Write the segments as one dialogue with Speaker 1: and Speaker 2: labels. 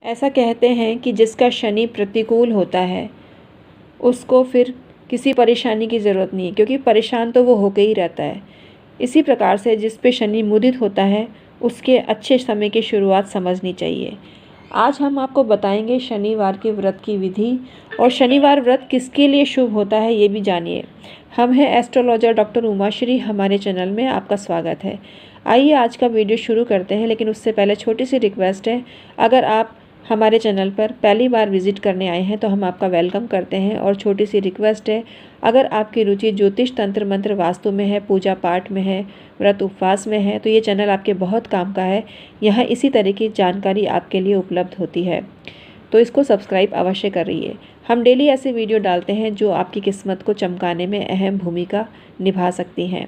Speaker 1: ऐसा कहते हैं कि जिसका शनि प्रतिकूल होता है उसको फिर किसी परेशानी की ज़रूरत नहीं है, क्योंकि परेशान तो वो होके ही रहता है। इसी प्रकार से जिस पे शनि मुदित होता है उसके अच्छे समय की शुरुआत समझनी चाहिए। आज हम आपको बताएंगे शनिवार के व्रत की विधि, और शनिवार व्रत किसके लिए शुभ होता है ये भी जानिए। हम हैं एस्ट्रोलॉजर डॉक्टर उमाश्री, हमारे चैनल में आपका स्वागत है। आइए आज का वीडियो शुरू करते हैं, लेकिन उससे पहले छोटी सी रिक्वेस्ट है, अगर आप हमारे चैनल पर पहली बार विजिट करने आए हैं तो हम आपका वेलकम करते हैं। और छोटी सी रिक्वेस्ट है, अगर आपकी रुचि ज्योतिष, तंत्र मंत्र, वास्तु में है, पूजा पाठ में है, व्रत उपवास में है, तो ये चैनल आपके बहुत काम का है। यहाँ इसी तरह की जानकारी आपके लिए उपलब्ध होती है, तो इसको सब्सक्राइब अवश्य करिए। हम डेली ऐसे वीडियो डालते हैं जो आपकी किस्मत को चमकाने में अहम भूमिका निभा सकती हैं,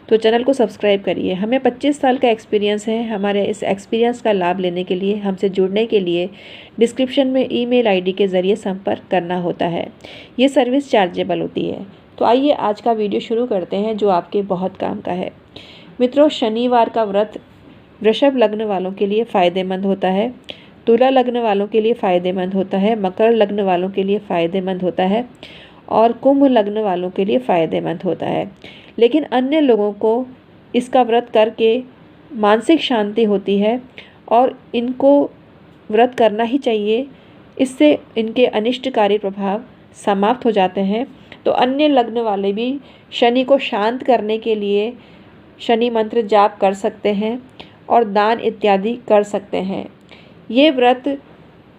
Speaker 1: तो चैनल को सब्सक्राइब करिए। हमें 25 साल का एक्सपीरियंस है। हमारे इस एक्सपीरियंस का लाभ लेने के लिए, हमसे जुड़ने के लिए डिस्क्रिप्शन में ईमेल आईडी के ज़रिए संपर्क करना होता है। ये सर्विस चार्जेबल होती है। तो आइए आज का वीडियो शुरू करते हैं जो आपके बहुत काम का है। मित्रों, शनिवार का व्रत वृषभ लग्न वालों के लिए फ़ायदेमंद होता है, तुला लग्न वालों के लिए फ़ायदेमंद होता है, मकर लग्न वालों के लिए फ़ायदेमंद होता है और कुंभ लग्न वालों के लिए फ़ायदेमंद होता है। लेकिन अन्य लोगों को इसका व्रत करके मानसिक शांति होती है और इनको व्रत करना ही चाहिए। इससे इनके अनिष्टकारी प्रभाव समाप्त हो जाते हैं। तो अन्य लग्न वाले भी शनि को शांत करने के लिए शनि मंत्र जाप कर सकते हैं और दान इत्यादि कर सकते हैं। ये व्रत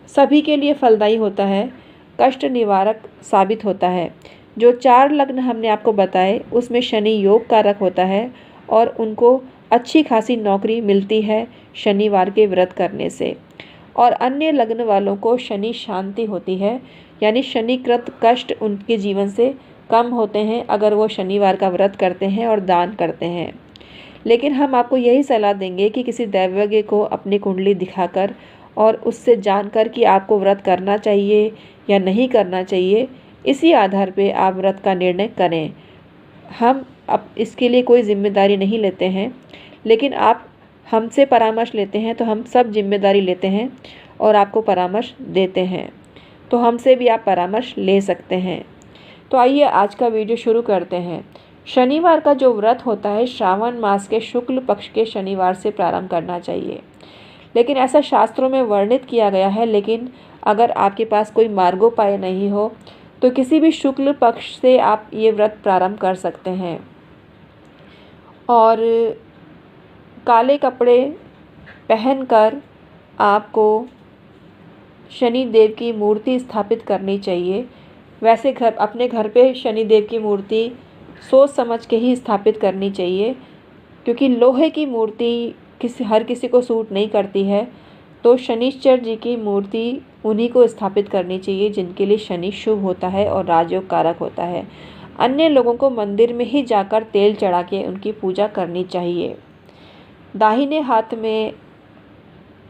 Speaker 1: सभी के लिए फलदायी होता है, कष्ट निवारक साबित होता है। जो 4 लग्न हमने आपको बताए उसमें शनि योग कारक होता है और उनको अच्छी खासी नौकरी मिलती है शनिवार के व्रत करने से। और अन्य लग्न वालों को शनि शांति होती है, यानी शनिकृत कष्ट उनके जीवन से कम होते हैं अगर वो शनिवार का व्रत करते हैं और दान करते हैं। लेकिन हम आपको यही सलाह देंगे कि किसी दैवज्ञ को अपनी कुंडली दिखाकर और उससे जानकर कि आपको व्रत करना चाहिए या नहीं करना चाहिए, इसी आधार पे आप व्रत का निर्णय करें। हम अब इसके लिए कोई जिम्मेदारी नहीं लेते हैं, लेकिन आप हमसे परामर्श लेते हैं तो हम सब जिम्मेदारी लेते हैं और आपको परामर्श देते हैं। तो हमसे भी आप परामर्श ले सकते हैं। तो आइए आज का वीडियो शुरू करते हैं। शनिवार का जो व्रत होता है श्रावण मास के शुक्ल पक्ष के शनिवार से प्रारंभ करना चाहिए, लेकिन ऐसा शास्त्रों में वर्णित किया गया है। लेकिन अगर आपके पास कोई मार्गोपाय नहीं हो तो किसी भी शुक्ल पक्ष से आप ये व्रत प्रारंभ कर सकते हैं। और काले कपड़े पहनकर आपको शनि देव की मूर्ति स्थापित करनी चाहिए। वैसे अपने घर पे शनि देव की मूर्ति सोच समझ के ही स्थापित करनी चाहिए, क्योंकि लोहे की मूर्ति हर किसी को सूट नहीं करती है। तो शनिश्चर जी की मूर्ति उन्हीं को स्थापित करनी चाहिए जिनके लिए शनि शुभ होता है और राजयोग कारक होता है। अन्य लोगों को मंदिर में ही जाकर तेल चढ़ा के उनकी पूजा करनी चाहिए। दाहिने हाथ में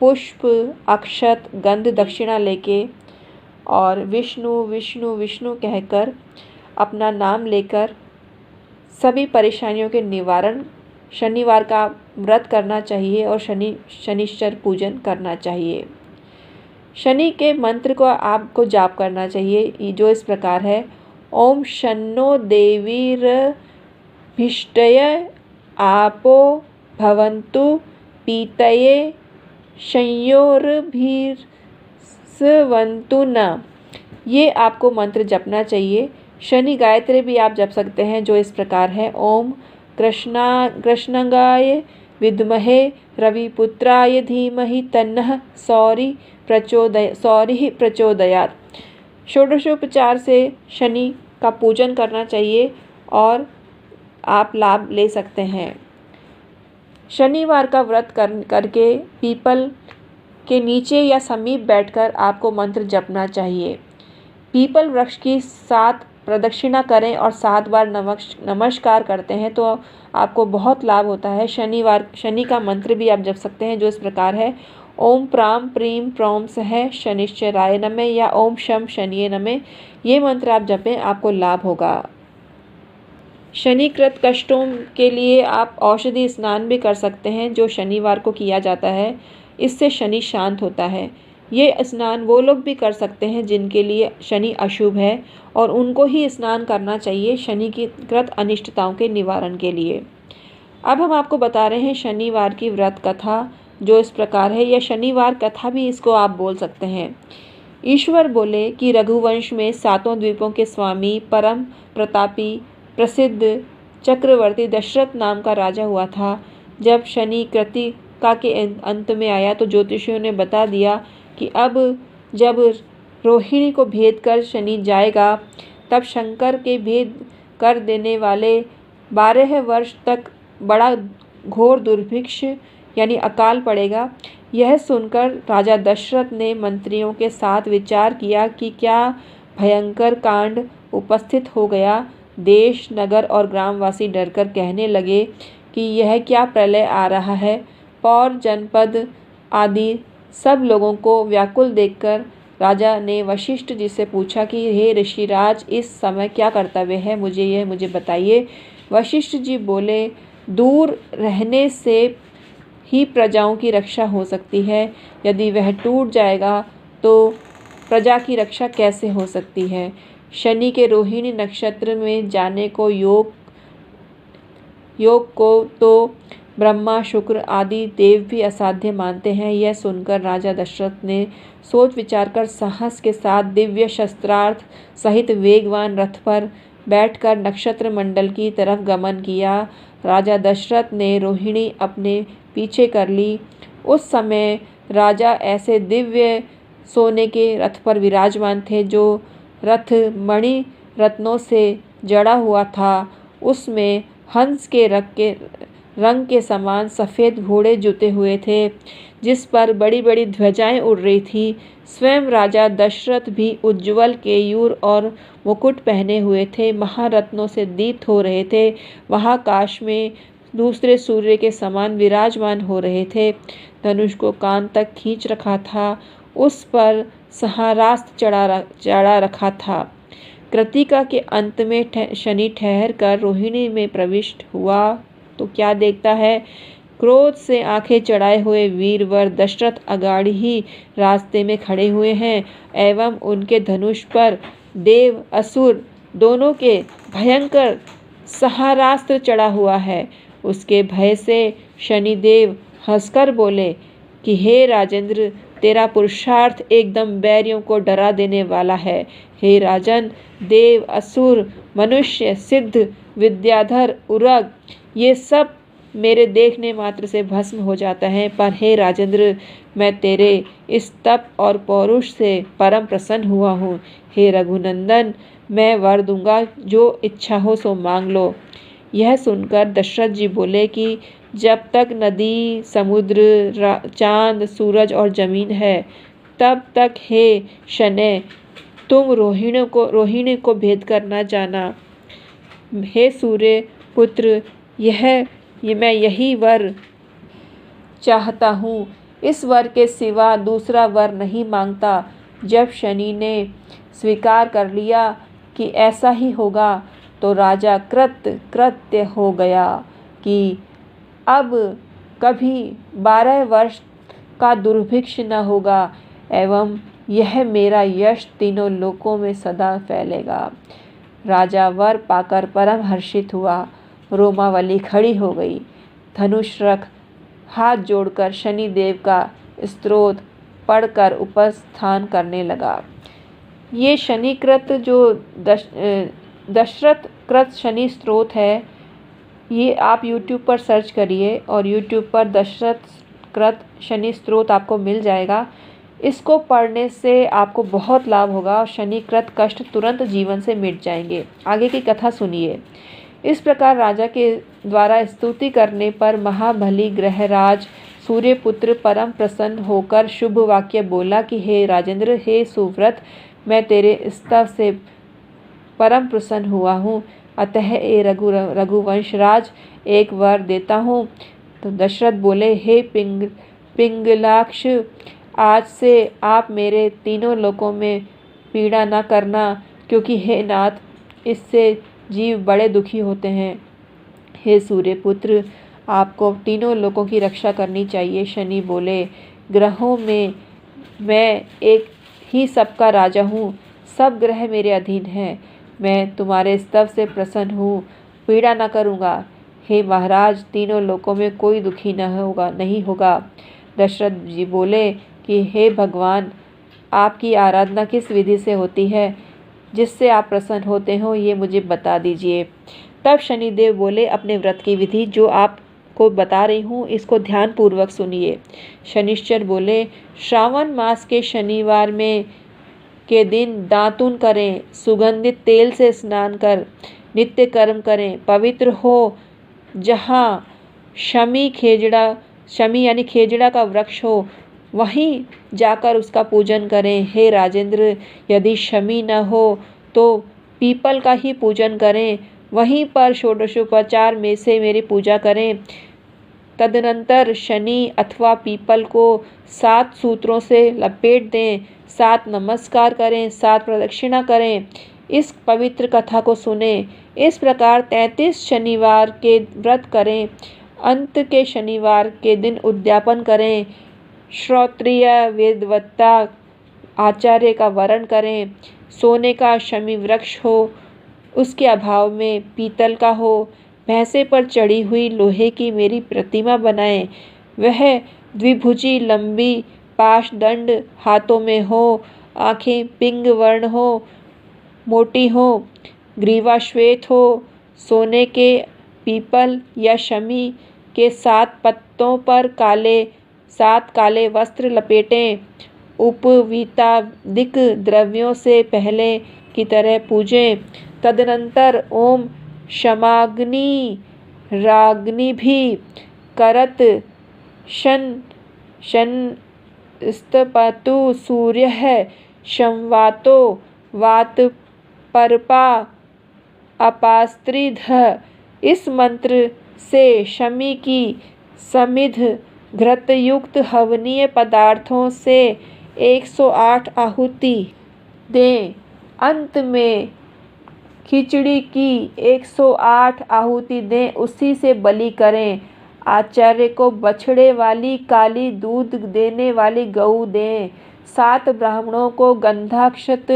Speaker 1: पुष्प, अक्षत, गंध, दक्षिणा लेके और विष्णु विष्णु विष्णु कहकर अपना नाम लेकर सभी परेशानियों के निवारण शनिवार का व्रत करना चाहिए और शनिश्चर पूजन करना चाहिए। शनि के मंत्र को आपको जाप करना चाहिए, जो इस प्रकार है: ओम शन्नो देवीर्भिष्टय आपो भवन्तु पीतये संयोरभिर्स्वन्तु न। ये आपको मंत्र जपना चाहिए। शनि गायत्री भी आप जप सकते हैं, जो इस प्रकार है: ओम कृष्णांगाय विद्महे रविपुत्राय धीमहि तन्नः सौरिः प्रचोदयात्। षोडशोपचार से शनि का पूजन करना चाहिए और आप लाभ ले सकते हैं। शनिवार का व्रत करके पीपल के नीचे या समीप बैठकर आपको मंत्र जपना चाहिए। पीपल वृक्ष की 7 प्रदक्षिणा करें और 7 बार नमस्कार करते हैं तो आपको बहुत लाभ होता है। शनि का मंत्र भी आप जप सकते हैं, जो इस प्रकार है: ओम प्राम प्रीम प्रौम सह शनिश्चराय नमः या ओम शम शनिये नमः। ये मंत्र आप जपें, आपको लाभ होगा। शनिकृत कष्टों के लिए आप औषधि स्नान भी कर सकते हैं, जो शनिवार को किया जाता है। इससे शनि शांत होता है। ये स्नान वो लोग भी कर सकते हैं जिनके लिए शनि अशुभ है, और उनको ही स्नान करना चाहिए शनि की कृत अनिष्टताओं के निवारण के लिए। अब हम आपको बता रहे हैं शनिवार की व्रत कथा, जो इस प्रकार है। यह शनिवार कथा भी इसको आप बोल सकते हैं। ईश्वर बोले कि रघुवंश में 7 द्वीपों के स्वामी परम प्रतापी प्रसिद्ध चक्रवर्ती दशरथ नाम का राजा हुआ था। जब शनि कृतिका के अंत में आया तो ज्योतिषियों ने बता दिया कि अब जब रोहिणी को भेद कर शनि जाएगा, तब शंकर के भेद कर देने वाले 12 वर्ष तक बड़ा घोर दुर्भिक्ष यानी अकाल पड़ेगा। यह सुनकर राजा दशरथ ने मंत्रियों के साथ विचार किया कि क्या भयंकर कांड उपस्थित हो गया। देश, नगर और ग्रामवासी डरकर कहने लगे कि यह क्या प्रलय आ रहा है। पौर, जनपद आदि सब लोगों को व्याकुल देखकर राजा ने वशिष्ठ जी से पूछा कि हे ऋषिराज, इस समय क्या कर्तव्य है, मुझे बताइए। वशिष्ठ जी बोले, दूर रहने से ही प्रजाओं की रक्षा हो सकती है। यदि वह टूट जाएगा तो प्रजा की रक्षा कैसे हो सकती है। शनि के रोहिणी नक्षत्र में जाने को योग को तो ब्रह्मा, शुक्र आदि देव भी असाध्य मानते हैं। यह सुनकर राजा दशरथ ने सोच विचार कर साहस के साथ दिव्य शस्त्रार्थ सहित वेगवान रथ पर बैठकर नक्षत्र मंडल की तरफ गमन किया। राजा दशरथ ने रोहिणी अपने पीछे कर ली। उस समय राजा ऐसे दिव्य सोने के रथ पर विराजमान थे जो रथ मणि रत्नों से जड़ा हुआ था। उसमें हंस के रंग के समान सफ़ेद घोड़े जुते हुए थे, जिस पर बड़ी बड़ी ध्वजाएं उड़ रही थी। स्वयं राजा दशरथ भी उज्ज्वल केयूर और मुकुट पहने हुए थे, महारत्नों से दीप्त हो रहे थे। वह आकाश में दूसरे सूर्य के समान विराजमान हो रहे थे। धनुष को कान तक खींच रखा था, उस पर सहारास्त्र चढ़ा रखा था। कृतिका के अंत में शनि ठहर कर रोहिणी में प्रविष्ट हुआ तो क्या देखता है, क्रोध से आंखें चढ़ाए हुए वीरवर दशरथ अगाड़ी ही रास्ते में खड़े हुए हैं, एवं उनके धनुष पर देव असुर दोनों के भयंकर सहारास्त्र चढ़ा हुआ है। उसके भय से शनिदेव हंसकर बोले कि हे राजेंद्र, तेरा पुरुषार्थ एकदम बैरियों को डरा देने वाला है। हे राजन, देव, असुर, मनुष्य, सिद्ध, विद्याधर, उरग, ये सब मेरे देखने मात्र से भस्म हो जाता है। पर हे राजेंद्र, मैं तेरे इस तप और पौरुष से परम प्रसन्न हुआ हूँ। हे रघुनंदन, मैं वर दूंगा, जो इच्छा हो सो मांग लो। यह सुनकर दशरथ जी बोले कि जब तक नदी, समुद्र, चांद, सूरज और जमीन है, तब तक हे शनै, तुम रोहिणी को भेद कर न जाना। हे सूर्य पुत्र, मैं यही वर चाहता हूँ, इस वर के सिवा दूसरा वर नहीं मांगता। जब शनि ने स्वीकार कर लिया कि ऐसा ही होगा, तो राजा कृत्य हो गया कि अब कभी 12 वर्ष का दुर्भिक्ष न होगा, एवं यह मेरा यश तीनों लोकों में सदा फैलेगा। राजा वर पाकर परम हर्षित हुआ, रोमावली खड़ी हो गई। धनुष रख हाथ जोड़कर शनिदेव का स्तोत्र पढ़कर उपस्थान करने लगा। ये शनिकृत जो दशरथ कृत शनि स्तोत्र है, ये आप YouTube पर सर्च करिए और YouTube पर दशरथ कृत शनि स्तोत्र आपको मिल जाएगा। इसको पढ़ने से आपको बहुत लाभ होगा और शनिकृत कष्ट तुरंत जीवन से मिट जाएंगे। आगे की कथा सुनिए। इस प्रकार राजा के द्वारा स्तुति करने पर महाबली ग्रहराज सूर्यपुत्र परम प्रसन्न होकर शुभ वाक्य बोला कि हे राजेंद्र, हे सुव्रत, मैं तेरे स्तव से परम प्रसन्न हुआ हूँ। अतः ए रघुवंश राज, एक वर देता हूँ। तो दशरथ बोले, हे पिंगलाक्ष, आज से आप मेरे तीनों लोकों में पीड़ा न करना, क्योंकि हे नाथ, इससे जीव बड़े दुखी होते हैं। हे सूर्यपुत्र, आपको तीनों लोकों की रक्षा करनी चाहिए। शनि बोले, ग्रहों में मैं एक ही सबका राजा हूँ, सब ग्रह मेरे अधीन हैं। मैं तुम्हारे स्तव से प्रसन्न हूँ, पीड़ा न करूँगा। हे महाराज, तीनों लोकों में कोई दुखी नहीं होगा। दशरथ जी बोले कि हे भगवान, आपकी आराधना किस विधि से होती है जिससे आप प्रसन्न होते हो, ये मुझे बता दीजिए। तब शनिदेव बोले, अपने व्रत की विधि जो आपको बता रही हूँ, इसको ध्यान पूर्वक सुनिए। शनिश्चर बोले, श्रावण मास के शनिवार में के दिन दातुन करें, सुगंधित तेल से स्नान कर नित्य कर्म करें, पवित्र हो जहाँ शमी यानी खेजड़ा का वृक्ष हो, वहीं जाकर उसका पूजन करें। हे राजेंद्र, यदि शमी न हो तो पीपल का ही पूजन करें, वहीं पर षोडशोपचार में से मेरी पूजा करें। तदनंतर शनि अथवा पीपल को 7 सूत्रों से लपेट दें, 7 नमस्कार करें, 7 प्रदक्षिणा करें। इस पवित्र कथा को सुने। इस प्रकार 33 शनिवार के व्रत करें। अंत के शनिवार के दिन उद्यापन करें। श्रोत्रिय वेदवत्ता आचार्य का वरण करें। सोने का शमी वृक्ष हो, उसके अभाव में पीतल का हो। भैंसे पर चढ़ी हुई लोहे की मेरी प्रतिमा बनाएं। वह द्विभुजी लंबी पाशदंड हाथों में हो, आंखें पिंग वर्ण हो, मोटी हो, ग्रीवा श्वेत हो। सोने के पीपल या शमी के 7 पत्तों पर 7 काले वस्त्र लपेटें। उपवीतादिक द्रव्यों से पहले की तरह पूजें। तदनंतर ओम क्षमाग्नि राग्निभि करत शन स्तपतु सूर्यः संवातो वात परपा अपास्त्रिध। इस मंत्र से शमी की समिध घृतयुक्त हवनीय पदार्थों से 108 आहुति दें। अंत में खिचड़ी की 108 आहुति दें, उसी से बलि करें। आचार्य को बछड़े वाली काली दूध देने वाली गऊ दें। 7 ब्राह्मणों को गंधाक्षत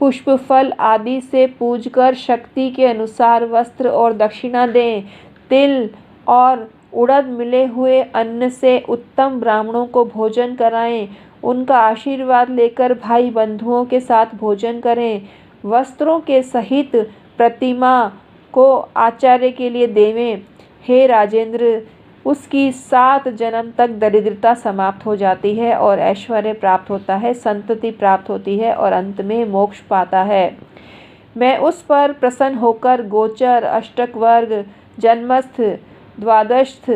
Speaker 1: पुष्प फल आदि से पूजकर शक्ति के अनुसार वस्त्र और दक्षिणा दें। तिल और उड़द मिले हुए अन्न से उत्तम ब्राह्मणों को भोजन कराएं। उनका आशीर्वाद लेकर भाई बंधुओं के साथ भोजन करें। वस्त्रों के सहित प्रतिमा को आचार्य के लिए देवें। हे राजेंद्र, उसकी 7 जन्म तक दरिद्रता समाप्त हो जाती है और ऐश्वर्य प्राप्त होता है, संतति प्राप्त होती है और अंत में मोक्ष पाता है। मैं उस पर प्रसन्न होकर गोचर, अष्टक वर्ग, जन्मस्थ, द्वादशस्थ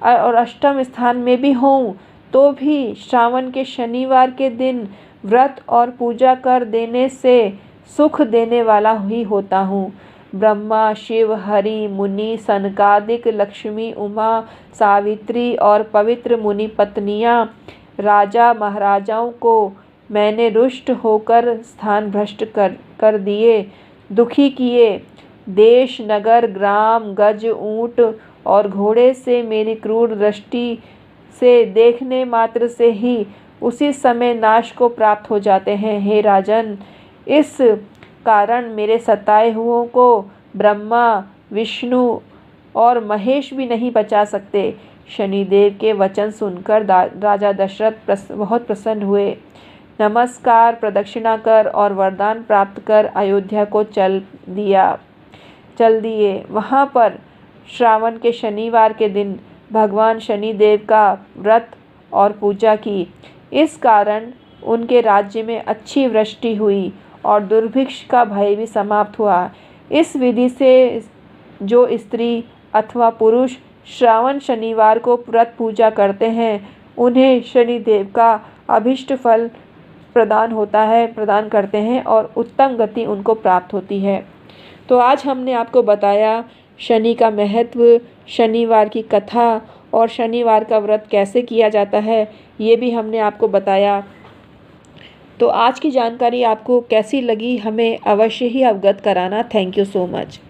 Speaker 1: और अष्टम स्थान में भी हूँ, तो भी श्रावण के शनिवार के दिन व्रत और पूजा कर देने से सुख देने वाला ही होता हूँ। ब्रह्मा, शिव, हरि, मुनि, सनकादिक, लक्ष्मी, उमा, सावित्री और पवित्र मुनि पत्नियाँ, राजा महाराजाओं को मैंने रुष्ट होकर स्थान भ्रष्ट कर दिए, दुखी किए। देश, नगर, ग्राम, गज, ऊंट और घोड़े से मेरी क्रूर दृष्टि से देखने मात्र से ही उसी समय नाश को प्राप्त हो जाते हैं। हे राजन, इस कारण मेरे सताए हुओं को ब्रह्मा, विष्णु और महेश भी नहीं बचा सकते। शनिदेव के वचन सुनकर राजा दशरथ बहुत प्रसन्न हुए। नमस्कार, प्रदक्षिणा कर और वरदान प्राप्त कर अयोध्या को चल दिए। वहाँ पर श्रावण के शनिवार के दिन भगवान शनिदेव का व्रत और पूजा की। इस कारण उनके राज्य में अच्छी वृष्टि हुई और दुर्भिक्ष का भय भी समाप्त हुआ। इस विधि से जो स्त्री अथवा पुरुष श्रावण शनिवार को व्रत पूजा करते हैं, उन्हें शनिदेव का अभिष्ट फल प्रदान करते हैं और उत्तम गति उनको प्राप्त होती है। तो आज हमने आपको बताया शनि का महत्व, शनिवार की कथा और शनिवार का व्रत कैसे किया जाता है, ये भी हमने आपको बताया। तो आज की जानकारी आपको कैसी लगी, हमें अवश्य ही अवगत कराना। Thank you so much.